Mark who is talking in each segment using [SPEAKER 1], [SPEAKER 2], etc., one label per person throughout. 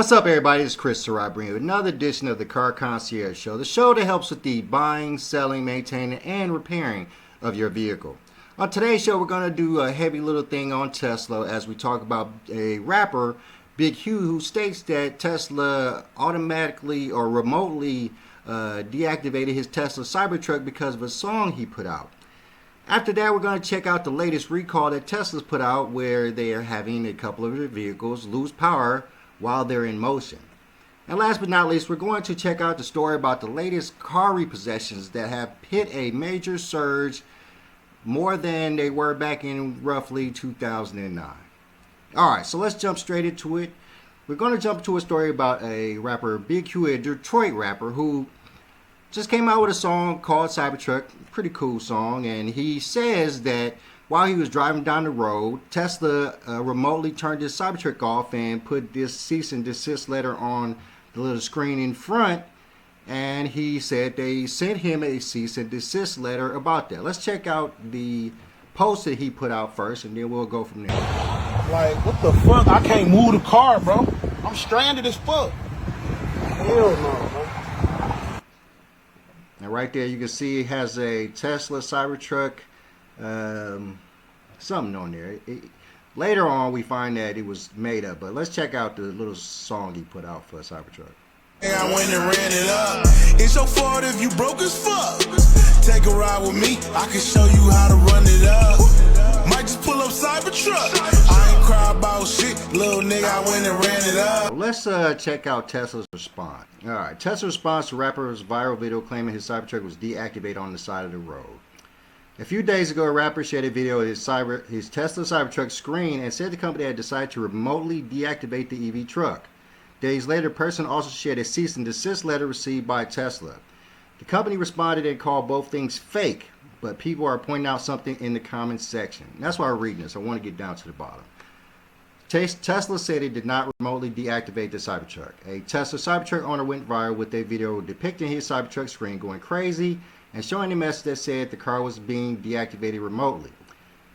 [SPEAKER 1] What's up, everybody? It's Chris Sarai bringing you another edition of the Car Concierge Show, the show that helps with the buying, selling, maintaining, and repairing of your vehicle. On today's show, we're going to do a heavy little thing on Tesla as we talk about a rapper, Bug Huey, who states that Tesla automatically or remotely deactivated his Tesla Cybertruck because of a song he put out. After that, we're going to check out the latest recall that Tesla's put out, where they are having a couple of their vehicles lose power while they're in motion. And last but not least, we're going to check out the story about the latest car repossessions that have hit a major surge, more than they were back in roughly 2009. Alright, so let's jump straight into it. We're going to jump to a story about a rapper, Bug Huey, a Detroit rapper, who just came out with a song called Cybertruck. Pretty cool song. And he says that while he was driving down the road, Tesla remotely turned his Cybertruck off and put this cease and desist letter on the little screen in front. And he said they sent him a cease and desist letter about that. Let's check out the post that he put out first, and then we'll go from there.
[SPEAKER 2] Like, what the fuck? I can't move the car, bro. I'm stranded as fuck. Hell no, bro.
[SPEAKER 1] And right there, you can see it has a Tesla Cybertruck, something on there. Later on, we find that it was made up, but let's check out the little song he put out for Cybertruck.
[SPEAKER 3] I went and ran it up. It's your fault if you broke as fuck. Take a ride with me, I can show you how to run it up. Might just pull up Cybertruck. I ain't cry about shit, little nigga, I went and ran it up.
[SPEAKER 1] Let's check out Tesla's response. Alright, Tesla's response to rapper's viral video claiming his Cybertruck was deactivated on the side of the road. A few days ago, a rapper shared a video of his Tesla Cybertruck screen and said the company had decided to remotely deactivate the EV truck. Days later, a person also shared a cease and desist letter received by Tesla. The company responded and called both things fake, but people are pointing out something in the comments section. That's why I'm reading this. I want to get down to the bottom. Tesla said it did not remotely deactivate the Cybertruck. A Tesla Cybertruck owner went viral with a video depicting his Cybertruck screen going crazy and showing a message that said the car was being deactivated remotely.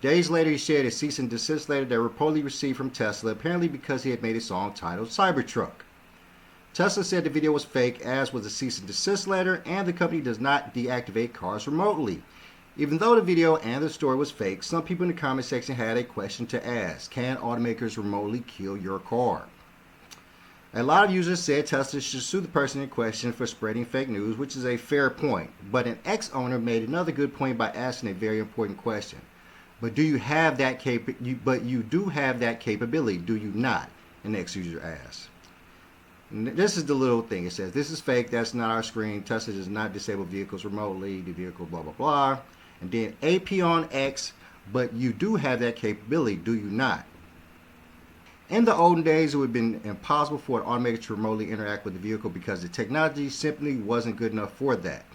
[SPEAKER 1] Days later, he shared a cease and desist letter that reportedly received from Tesla, apparently because he had made a song titled Cybertruck. Tesla said the video was fake, as was the cease and desist letter, and the company does not deactivate cars remotely. Even though the video and the story was fake, some people in the comment section had a question to ask. Can automakers remotely kill your car? A lot of users said Tesla should sue the person in question for spreading fake news, which is a fair point. But an ex-owner made another good point by asking a very important question. But do you have that you do have that capability, do you not? An ex-user asked. And this is the little thing. It says, this is fake, that's not our screen. Tesla does not disable vehicles remotely. The vehicle blah, blah, blah. And then AP on X, but you do have that capability, do you not? In the olden days, it would have been impossible for an automaker to remotely interact with the vehicle because the technology simply wasn't good enough for that.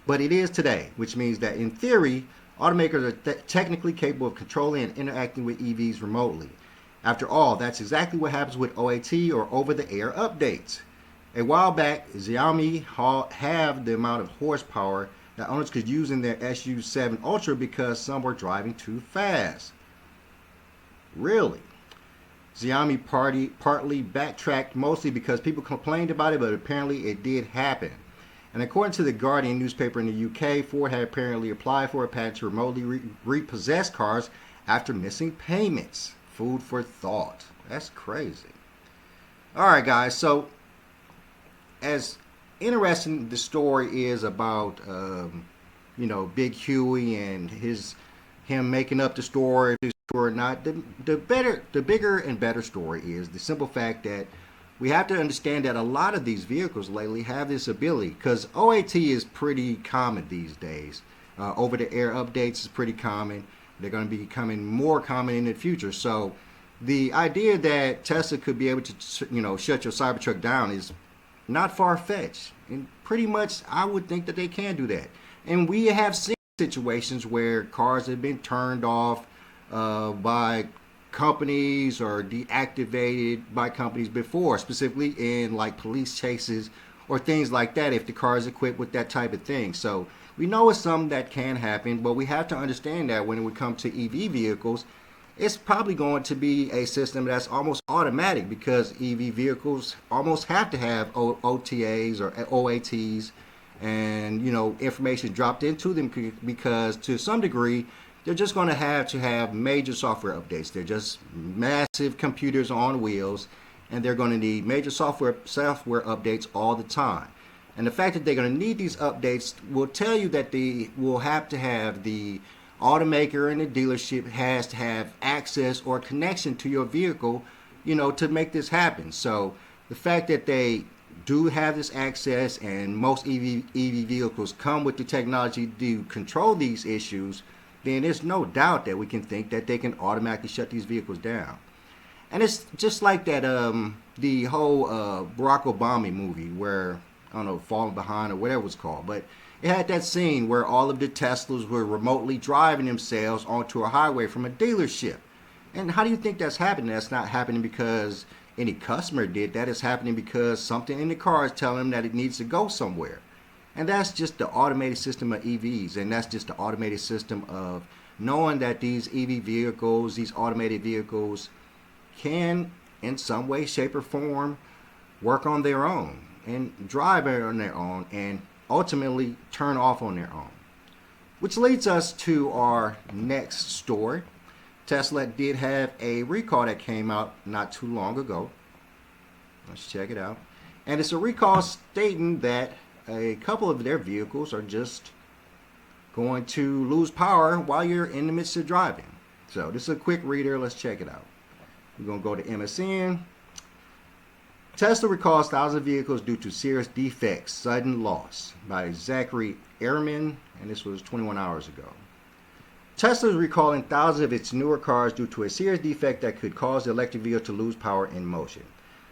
[SPEAKER 1] But it is today, which means that in theory, automakers are technically capable of controlling and interacting with EVs remotely. After all, that's exactly what happens with OAT or over-the-air updates. A while back, Xiaomi halved the amount of horsepower that owners could use in their SU7 Ultra because some were driving too fast. Really? Xiaomi partly backtracked, mostly because people complained about it, but apparently it did happen. And according to the Guardian newspaper in the UK, Ford had apparently applied for a patent to remotely repossess cars after missing payments. Food for thought. That's crazy. Alright guys, so as interesting the story is about Bug Huey and him making up the story or not, the bigger and better story is the simple fact that we have to understand that a lot of these vehicles lately have this ability, because OAT is pretty common these days. Over-the-air updates is pretty common. They're going to be becoming more common in the future. So the idea that Tesla could be able to, shut your Cybertruck down is not far-fetched. And pretty much, I would think that they can do that. And we have seen situations where cars have been turned off by companies or deactivated by companies before, specifically in like police chases or things like that, if the car is equipped with that type of thing. So we know it's something that can happen, but we have to understand that when it would come to EV vehicles, it's probably going to be a system that's almost automatic, because EV vehicles almost have to have OTAs or OATs and, you know, information dropped into them, because to some degree they're just going to have major software updates. They're just massive computers on wheels, and they're going to need major software updates all the time. And the fact that they're going to need these updates will tell you that they will have to have the automaker and the dealership has to have access or connection to your vehicle, you know, to make this happen. So the fact that they do have this access, and most EV vehicles come with the technology to control these issues, then there's no doubt that we can think that they can automatically shut these vehicles down. And it's just like that, the whole Barack Obama movie where, I don't know, Falling Behind or whatever it's called, but it had that scene where all of the Teslas were remotely driving themselves onto a highway from a dealership. And how do you think that's happening? That's not happening because any customer did that. It's happening because something in the car is telling them that it needs to go somewhere. And that's just the automated system of EVs, and that's just the automated system of knowing that these EV vehicles, these automated vehicles, can in some way, shape, or form work on their own and drive on their own and ultimately turn off on their own. Which leads us to our next story. Tesla did have a recall that came out not too long ago. Let's check it out. And it's a recall stating that a couple of their vehicles are just going to lose power while you're in the midst of driving. So this is a quick reader. Let's check it out. We're going to go to MSN. Tesla recalls thousands of vehicles due to serious defects, sudden loss, by Zachary Ehrman, and this was 21 hours ago. Tesla is recalling thousands of its newer cars due to a serious defect that could cause the electric vehicle to lose power in motion.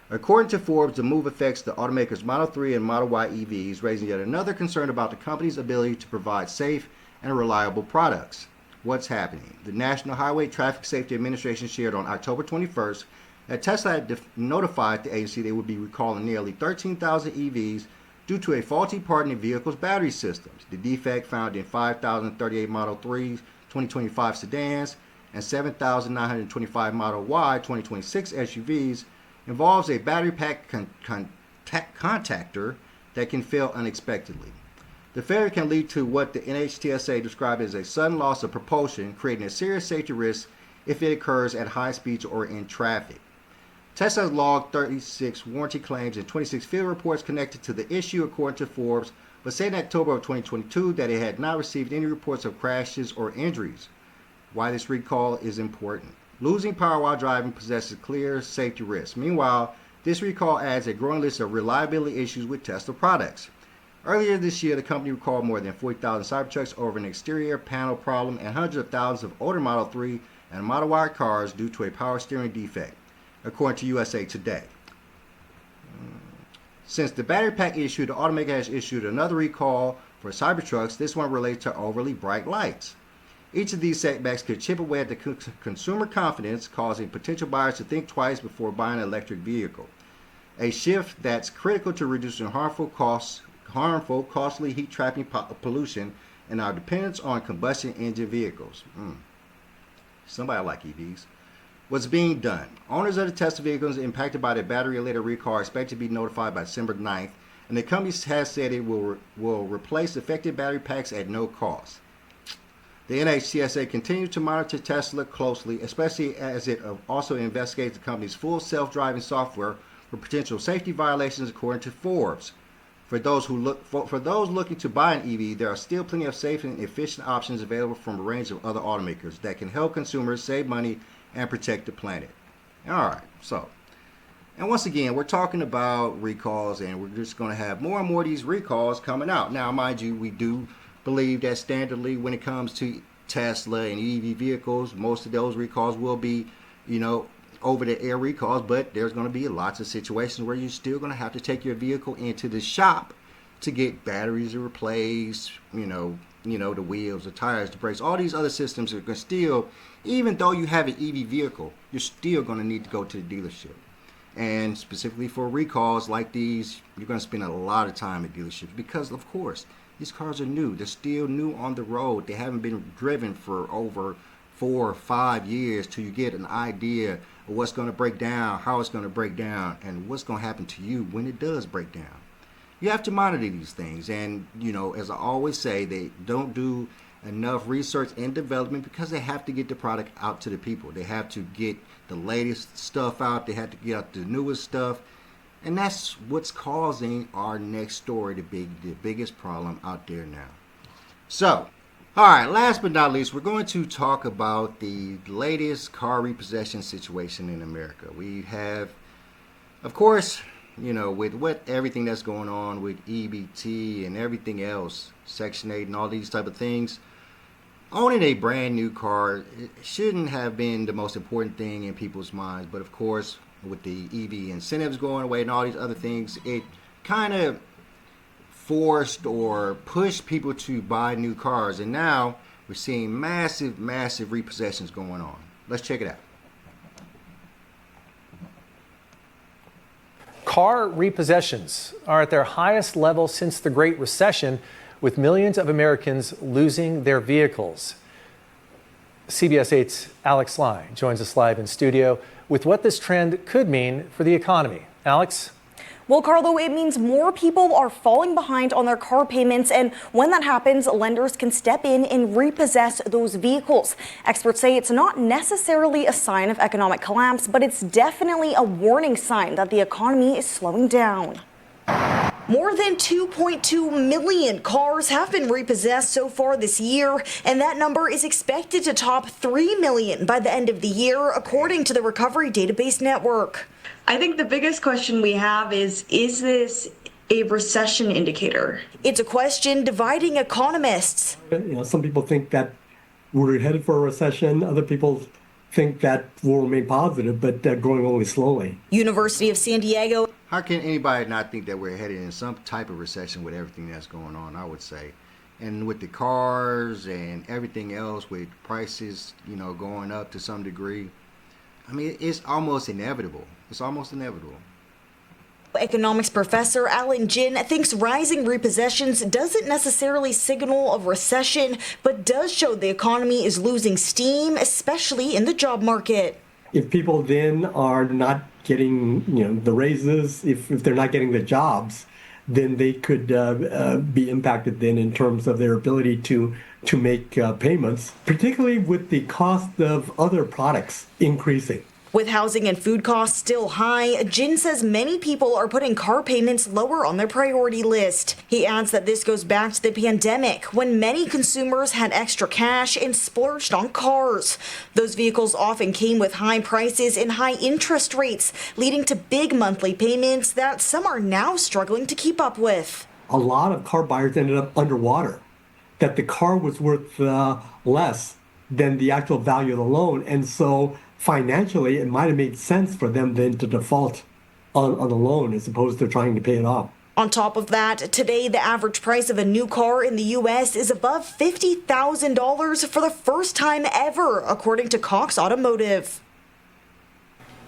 [SPEAKER 1] According to Forbes, the move affects the automaker's Model 3 and Model Y EVs, raising yet another concern about the company's ability to provide safe and reliable products. What's happening? The National Highway Traffic Safety Administration shared on October 21st that Tesla had notified the agency they would be recalling nearly 13,000 EVs due to a faulty part in the vehicle's battery systems. The defect, found in 5,038 Model 3 2025 sedans and 7,925 Model Y 2026 SUVs, involves a battery pack contactor that can fail unexpectedly. The failure can lead to what the NHTSA described as a sudden loss of propulsion, creating a serious safety risk if it occurs at high speeds or in traffic. Tesla has logged 36 warranty claims and 26 field reports connected to the issue, according to Forbes, but said in October of 2022 that it had not received any reports of crashes or injuries. Why this recall is important. Losing power while driving possesses clear safety risks. Meanwhile, this recall adds a growing list of reliability issues with Tesla products. Earlier this year, the company recalled more than 40,000 Cybertrucks over an exterior panel problem and hundreds of thousands of older Model 3 and Model Y cars due to a power steering defect, according to USA Today. Since the battery pack issue, the automaker has issued another recall for Cybertrucks. This one relates to overly bright lights. Each of these setbacks could chip away at the consumer confidence, causing potential buyers to think twice before buying an electric vehicle. A shift that's critical to reducing harmful, costly heat-trapping pollution and our dependence on combustion engine vehicles. Somebody like EVs. What's being done? Owners of the Tesla vehicles impacted by the battery-related recall are expected to be notified by December 9th, and the company has said it will replace affected battery packs at no cost. The NHTSA continues to monitor Tesla closely, especially as it also investigates the company's full self-driving software for potential safety violations, according to Forbes. For those looking to buy an EV, there are still plenty of safe and efficient options available from a range of other automakers that can help consumers save money and protect the planet. All right, and once again, we're talking about recalls, and we're just going to have more and more of these recalls coming out. Now, mind you, we do believe that standardly, when it comes to Tesla and EV vehicles, most of those recalls will be, over-the-air recalls, but there's going to be lots of situations where you're still going to have to take your vehicle into the shop to get batteries replaced, the wheels, the tires, the brakes, all these other systems are going to still, even though you have an EV vehicle, you're still going to need to go to the dealership. And specifically for recalls like these, you're going to spend a lot of time at dealerships because, of course, these cars are new. They're still new on the road. They haven't been driven for over 4 or 5 years till you get an idea of what's going to break down, how it's going to break down, and what's going to happen to you when it does break down. You have to monitor these things, and as I always say, they don't do enough research and development because they have to get the product out to the people. They have to get the latest stuff out. They have to get out the newest stuff, and that's what's causing our next story, the biggest problem out there now. So, all right, last but not least, we're going to talk about the latest car repossession situation in America. We have, of course, with everything that's going on with EBT and everything else, Section 8 and all these type of things, owning a brand new car, it shouldn't have been the most important thing in people's minds. But of course, with the EV incentives going away and all these other things, it kind of forced or pushed people to buy new cars. And now we're seeing massive repossessions going on. Let's check it out.
[SPEAKER 4] Car repossessions are at their highest level since the Great Recession, with millions of Americans losing their vehicles. CBS 8's Alex Sly joins us live in studio with what this trend could mean for the economy. Alex?
[SPEAKER 5] Well, Carlo, it means more people are falling behind on their car payments, and when that happens, lenders can step in and repossess those vehicles. Experts say it's not necessarily a sign of economic collapse, but it's definitely a warning sign that the economy is slowing down. More than 2.2 million cars have been repossessed so far this year, and that number is expected to top 3 million by the end of the year, according to the Recovery Database Network.
[SPEAKER 6] I think the biggest question we have is this a recession indicator?
[SPEAKER 5] It's a question dividing economists.
[SPEAKER 7] Some people think that we're headed for a recession. Other people think that will remain positive, but growing only slowly.
[SPEAKER 5] University of San Diego.
[SPEAKER 1] How can anybody not think that we're headed in some type of recession with everything that's going on, I would say. And with the cars and everything else, with prices, going up to some degree, I mean, it's almost inevitable. It's almost inevitable.
[SPEAKER 5] Economics professor Alan Jin thinks rising repossessions doesn't necessarily signal a recession, but does show the economy is losing steam, especially in the job market.
[SPEAKER 7] If people then are not getting, the raises, if they're not getting the jobs, then they could be impacted then in terms of their ability to make payments, particularly with the cost of other products increasing.
[SPEAKER 5] With housing and food costs still high, Jin says many people are putting car payments lower on their priority list. He adds that this goes back to the pandemic, when many consumers had extra cash and splurged on cars. Those vehicles often came with high prices and high interest rates, leading to big monthly payments that some are now struggling to keep up with.
[SPEAKER 7] A lot of car buyers ended up underwater, that the car was worth less than the actual value of the loan. And so financially, it might have made sense for them then to default on the loan as opposed to trying to pay it off.
[SPEAKER 5] On top of that, today the average price of a new car in the U.S. is above $50,000 for the first time ever, according to Cox Automotive.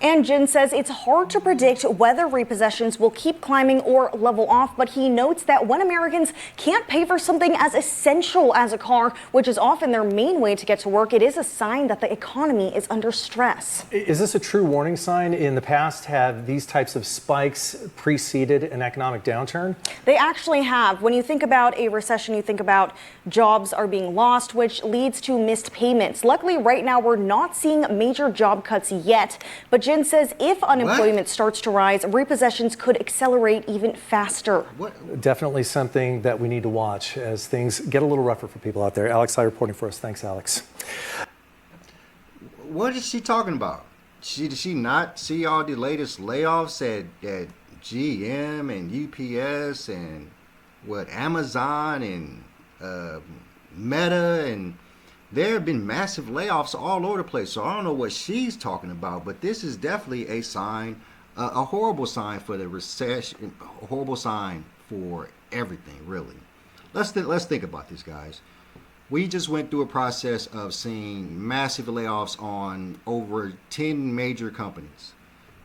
[SPEAKER 5] And Jin says it's hard to predict whether repossessions will keep climbing or level off, but he notes that when Americans can't pay for something as essential as a car, which is often their main way to get to work, it is a sign that the economy is under stress.
[SPEAKER 4] Is this a true warning sign? In the past, have these types of spikes preceded an economic downturn?
[SPEAKER 5] They actually have. When you think about a recession, you think about jobs are being lost, which leads to missed payments. Luckily, right now, we're not seeing major job cuts yet, but Jin says if unemployment starts to rise, repossessions could accelerate even faster.
[SPEAKER 4] Definitely something that we need to watch as things get a little rougher for people out there. Alex Sly reporting for us. Thanks, Alex.
[SPEAKER 1] What is she talking about? Did she not see all the latest layoffs at GM and UPS and Amazon and Meta, and there have been massive layoffs all over the place. So I don't know what she's talking about, but this is definitely a sign, a horrible sign for the recession, a horrible sign for everything, really. Let's think about this, guys. We just went through a process of seeing massive layoffs on over 10 major companies.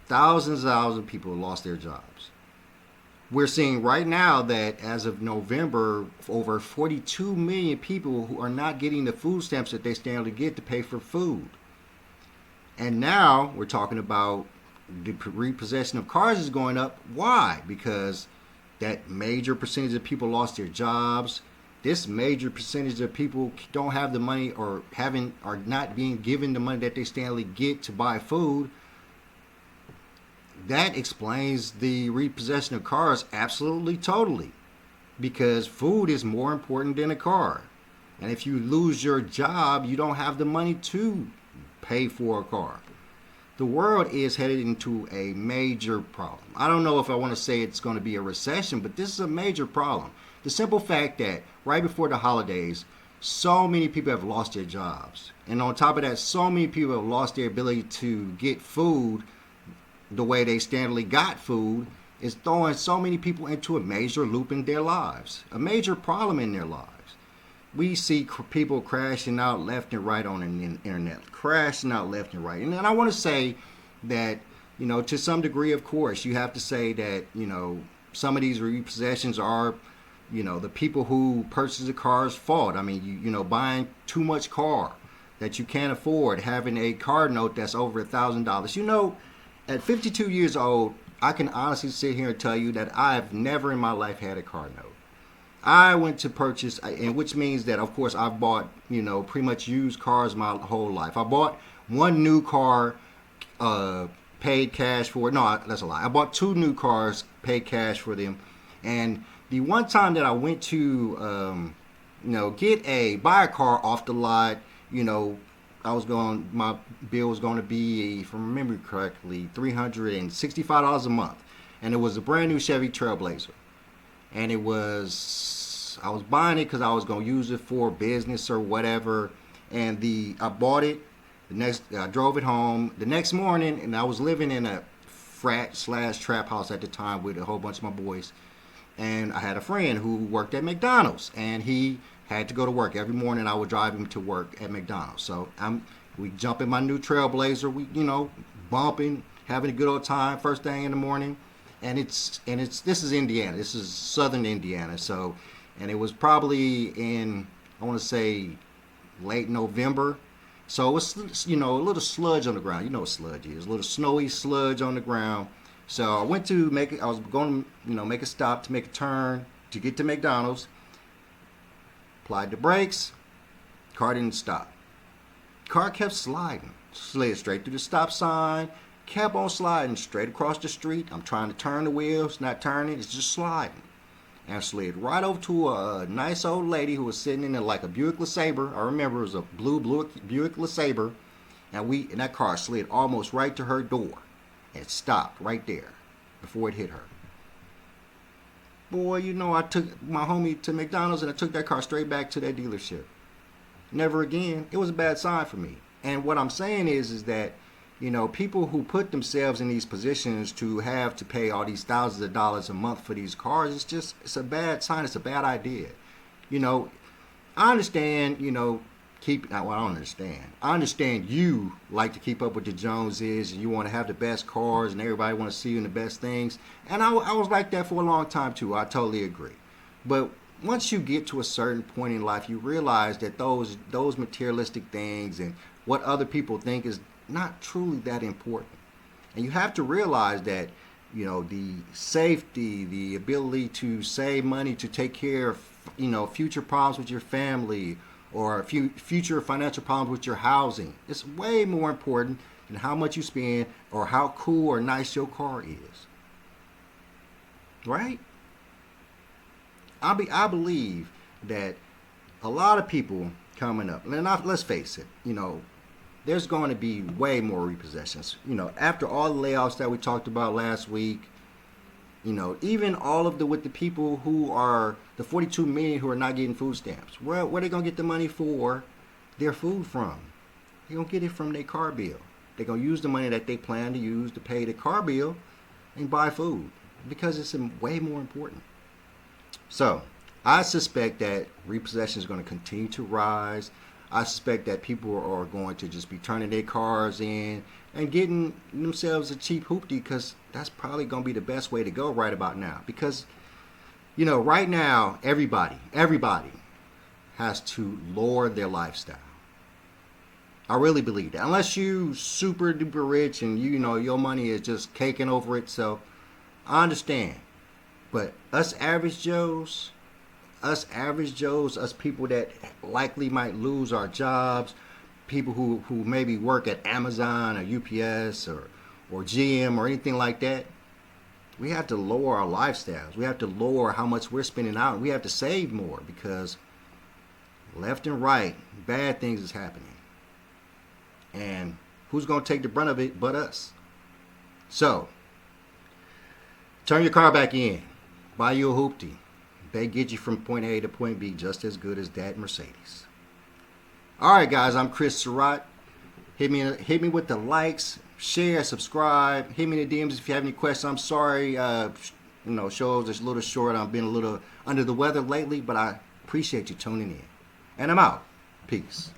[SPEAKER 1] Thousands of people lost their jobs. we're seeing right now that as of November, over 42 million people who are not getting the food stamps that they stand to get to pay for food. And now we're talking about the repossession of cars is going up. Why? Because that major percentage of people lost their jobs. This major percentage of people don't have the money or are not being given the money that they stand to get to buy food. That explains the repossession of cars absolutely, totally. Because food is more important than a car. And if you lose your job, you don't have the money to pay for a car. The world is headed into a major problem. I don't know if I want to say it's going to be a recession, but this is a major problem. The simple fact that right before the holidays, so many people have lost their jobs. And on top of that, so many people have lost their ability to get food the way they standardly got food, is throwing so many people into a major loop in their lives, a major problem in their lives. We see people crashing out left and right on the internet, crashing out left and right. And I want to say that, to some degree, of course, you have to say that, some of these repossessions are, the people who purchase the car's fault. I mean, buying too much car that you can't afford, having a car note that's over $1,000. At 52 years old, I can honestly sit here and tell you that I've never in my life had a car note. I went to purchase, and which means that, of course, I've bought, pretty much used cars my whole life. I bought one new car, paid cash for it. No, that's a lie. I bought two new cars, paid cash for them. And the one time that I went to, buy a car off the lot, my bill was going to be, if I remember correctly, $365 a month. And it was a brand new Chevy Trailblazer. And I was buying it because I was going to use it for business or whatever. And I bought it. I drove it home the next morning, and I was living in a frat/trap house at the time with a whole bunch of my boys. And I had a friend who worked at McDonald's, and he had to go to work every morning. I would drive him to work at McDonald's. So we jump in my new Trailblazer, we bumping, having a good old time first thing in the morning. And this is Indiana. This is southern Indiana. So, and it was probably in, I want to say, late November. So it was, a little sludge on the ground. You know what sludge is? A little snowy sludge on the ground. So I was going to, make a stop to make a turn to get to McDonald's. Applied the brakes. Car didn't stop. Car kept sliding. Slid straight through the stop sign. Kept on sliding straight across the street. I'm trying to turn the wheel. It's not turning. It's just sliding. And I slid right over to a nice old lady who was sitting in like a Buick LeSabre. I remember it was a blue Buick LeSabre. And that car slid almost right to her door. And it stopped right there before it hit her. Boy, I took my homie to McDonald's and I took that car straight back to that dealership. Never again. It was a bad sign for me. And what I'm saying is that, people who put themselves in these positions to have to pay all these thousands of dollars a month for these cars, it's a bad sign. It's a bad idea. I understand, I don't understand. I understand you like to keep up with the Joneses and you want to have the best cars and everybody want to see you in the best things. And I was like that for a long time too. I totally agree. But once you get to a certain point in life, you realize that those materialistic things and what other people think is not truly that important. And you have to realize that, the safety, the ability to save money to take care of, future problems with your family or future financial problems with your housing. It's way more important than how much you spend or how cool or nice your car is. Right? I believe that a lot of people coming up, and let's face it, there's going to be way more repossessions. After all the layoffs that we talked about last week, even all of with the people who are the 42 million who are not getting food stamps, where are they going to get the money for their food from? They're going to get it from their car bill. They're going to use the money that they plan to use to pay the car bill and buy food because it's way more important. So I suspect that repossession is going to continue to rise. I suspect that people are going to just be turning their cars in and getting themselves a cheap hoopty, because that's probably going to be the best way to go right about now. Because, you know, right now, everybody has to lower their lifestyle. I really believe that. Unless you super duper rich and you know your money is just caking over itself, I understand. But us average Joes, us people that likely might lose our jobs, people who maybe work at Amazon or UPS or GM or anything like that, we have to lower our lifestyles. We have to lower how much we're spending out. We have to save more, because left and right, bad things is happening. And who's going to take the brunt of it but us? So, turn your car back in. Buy you a hoopty. They get you from point A to point B just as good as that Mercedes. All right, guys, I'm Chris Surratt. Hit me with the likes, share, subscribe. Hit me in the DMs if you have any questions. I'm sorry, shows is a little short. I've been a little under the weather lately, but I appreciate you tuning in. And I'm out. Peace.